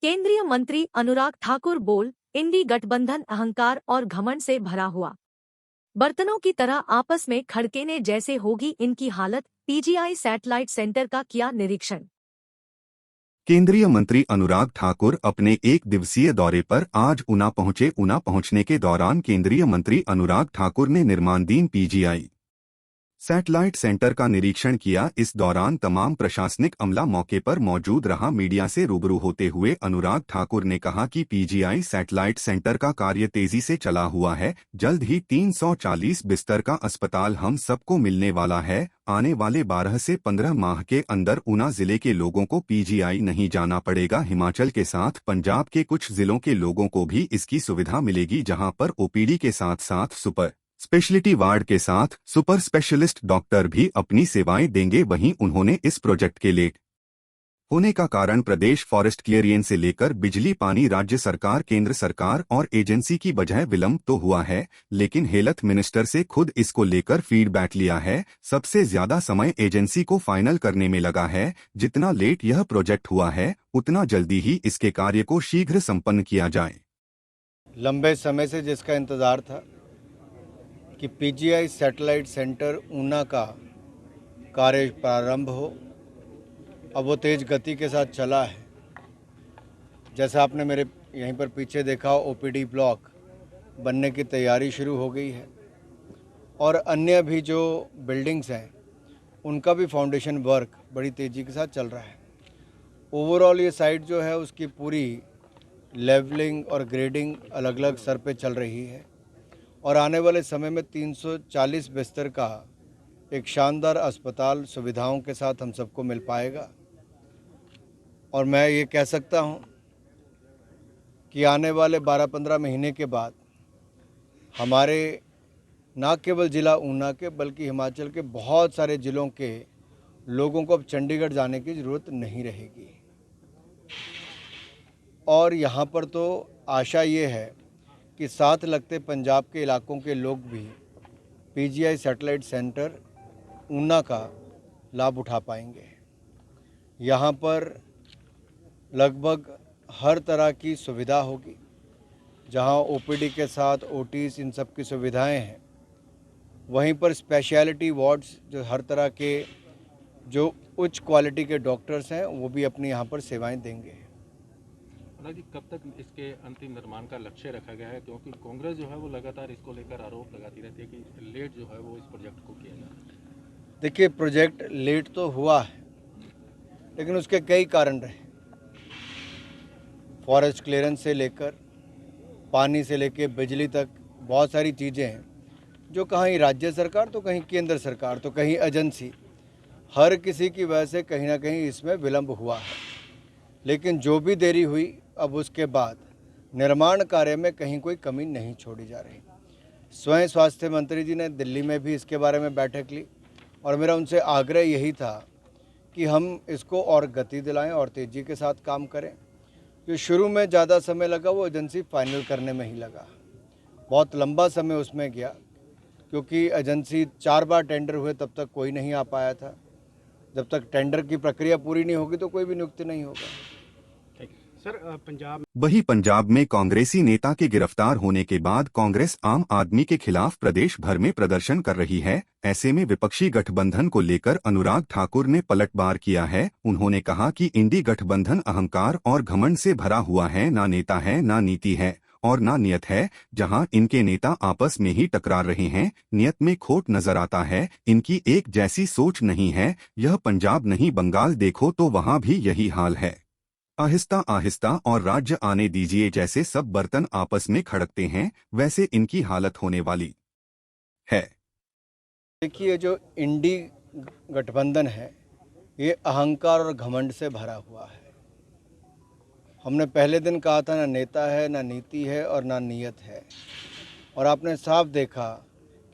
केंद्रीय मंत्री अनुराग ठाकुर बोल, इंडी गठबंधन अहंकार और घमंड से भरा हुआ। बर्तनों की तरह आपस में खड़केने जैसे होगी इनकी हालत। पीजीआई सैटेलाइट सेंटर का किया निरीक्षण। केंद्रीय मंत्री अनुराग ठाकुर अपने एक दिवसीय दौरे पर आज ऊना पहुंचे। ऊना पहुंचने के दौरान केंद्रीय मंत्री अनुराग ठाकुर ने निर्माणाधीन पीजीआई सैटेलाइट सेंटर का निरीक्षण किया। इस दौरान तमाम प्रशासनिक अमला मौके पर मौजूद रहा। मीडिया से रूबरू होते हुए अनुराग ठाकुर ने कहा कि पीजीआई सैटेलाइट सेंटर का कार्य तेजी से चला हुआ है। जल्द ही 340 बिस्तर का अस्पताल हम सबको मिलने वाला है। आने वाले 12 से 15 माह के अंदर ऊना जिले के लोगों को पीजीआई नहीं जाना पड़ेगा। हिमाचल के साथ पंजाब के कुछ जिलों के लोगों को भी इसकी सुविधा मिलेगी, जहां पर ओपीडी के साथ साथ सुपर स्पेशलिटी वार्ड के साथ सुपर स्पेशलिस्ट डॉक्टर भी अपनी सेवाएं देंगे। वहीं उन्होंने इस प्रोजेक्ट के लेट होने का कारण प्रदेश फॉरेस्ट क्लियरेंस से लेकर बिजली पानी राज्य सरकार, केंद्र सरकार और एजेंसी की बजाय विलंब तो हुआ है, लेकिन हेल्थ मिनिस्टर से खुद इसको लेकर फीडबैक लिया है। सबसे ज्यादा समय एजेंसी को फाइनल करने में लगा है। जितना लेट यह प्रोजेक्ट हुआ है, उतना जल्दी ही इसके कार्य को शीघ्र संपन्न किया जाए। लंबे समय से जिसका इंतजार था कि पीजीआई सैटेलाइट सेंटर ऊना का कार्य प्रारंभ हो, अब वो तेज़ गति के साथ चला है। जैसा आपने मेरे यहीं पर पीछे देखा, ओपीडी ब्लॉक बनने की तैयारी शुरू हो गई है और अन्य भी जो बिल्डिंग्स हैं उनका भी फाउंडेशन वर्क बड़ी तेज़ी के साथ चल रहा है। ओवरऑल ये साइट जो है उसकी पूरी लेवलिंग और ग्रेडिंग अलग अलग स्तर पे चल रही है और आने वाले समय में 340 बिस्तर का एक शानदार अस्पताल सुविधाओं के साथ हम सबको मिल पाएगा। और मैं ये कह सकता हूँ कि आने वाले 12-15 महीने के बाद हमारे न केवल ज़िला ऊना के बल्कि हिमाचल के बहुत सारे ज़िलों के लोगों को अब चंडीगढ़ जाने की ज़रूरत नहीं रहेगी। और यहाँ पर तो आशा ये है कि साथ लगते पंजाब के इलाकों के लोग भी पीजीआई सैटेलाइट सेंटर ऊना का लाभ उठा पाएंगे। यहाँ पर लगभग हर तरह की सुविधा होगी, जहाँ ओपीडी के साथ ओटीज इन सब की सुविधाएं हैं। वहीं पर स्पेशलिटी वार्ड्स, जो हर तरह के जो उच्च क्वालिटी के डॉक्टर्स हैं, वो भी अपनी यहाँ पर सेवाएं देंगे। जी, कब तक इसके अंतिम निर्माण का लक्ष्य रखा गया है? क्योंकि कांग्रेस जो है वो लगातार इसको लेकर आरोप लगाती रहती है कि लेट जो है वो इस प्रोजेक्ट को किया जा रहा है। देखिए, प्रोजेक्ट लेट तो हुआ है, लेकिन उसके कई कारण रहे। फॉरेस्ट क्लियरेंस से लेकर पानी से लेकर बिजली तक बहुत सारी चीज़ें हैं जो कहीं राज्य सरकार तो कहीं केंद्र सरकार तो कहीं एजेंसी, हर किसी की वजह से कहीं ना कहीं इसमें विलंब हुआ है। लेकिन जो भी देरी हुई, अब उसके बाद निर्माण कार्य में कहीं कोई कमी नहीं छोड़ी जा रही। स्वयं स्वास्थ्य मंत्री जी ने दिल्ली में भी इसके बारे में बैठक ली और मेरा उनसे आग्रह यही था कि हम इसको और गति दिलाएं और तेज़ी के साथ काम करें। जो शुरू में ज़्यादा समय लगा वो एजेंसी फाइनल करने में ही लगा, बहुत लंबा समय उसमें गया, क्योंकि एजेंसी 4 बार टेंडर हुए तब तक कोई नहीं आ पाया था। जब तक टेंडर की प्रक्रिया पूरी नहीं होगी तो कोई भी नियुक्ति नहीं होगा। सर, पंजाब में कांग्रेसी नेता के गिरफ्तार होने के बाद कांग्रेस आम आदमी के खिलाफ प्रदेश भर में प्रदर्शन कर रही है। ऐसे में विपक्षी गठबंधन को लेकर अनुराग ठाकुर ने पलटवार किया है। उन्होंने कहा कि इंडी गठबंधन अहंकार और घमंड से भरा हुआ है। ना नेता है, ना नीति है और ना नियत है। जहां इनके नेता आपस में ही टकरा रहे हैं, नियत में खोट नजर आता है। इनकी एक जैसी सोच नहीं है। यह पंजाब नहीं, बंगाल देखो तो वहां भी यही हाल है। आहिस्ता आहिस्ता और राज्य आने दीजिए जैसे सब बर्तन आपस में खड़कते हैं, वैसे इनकी हालत होने वाली है। देखिए, जो इंडी गठबंधन है ये अहंकार और घमंड से भरा हुआ है। हमने पहले दिन कहा था, ना नेता है, ना नीति है और ना नियत है। और आपने साफ देखा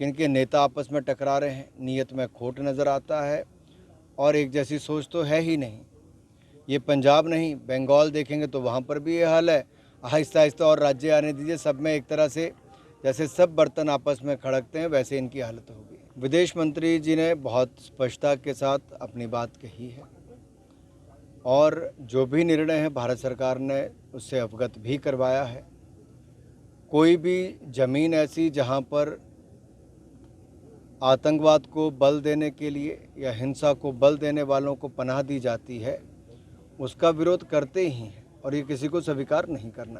कि इनके नेता आपस में टकरा रहे हैं, नियत में खोट नज़र आता है और एक जैसी सोच तो है ही नहीं। ये पंजाब नहीं, बंगाल देखेंगे तो वहाँ पर भी ये हाल है। आहिस्ता आहिस्ता और राज्य आने दीजिए, सब में एक तरह से जैसे सब बर्तन आपस में खड़कते हैं वैसे इनकी हालत होगी। विदेश मंत्री जी ने बहुत स्पष्टता के साथ अपनी बात कही है और जो भी निर्णय है भारत सरकार ने उससे अवगत भी करवाया है। कोई भी ज़मीन ऐसी जहां पर आतंकवाद को बल देने के लिए या हिंसा को बल देने वालों को पनाह दी जाती है, उसका विरोध करते ही हैं और ये किसी को स्वीकार नहीं करना।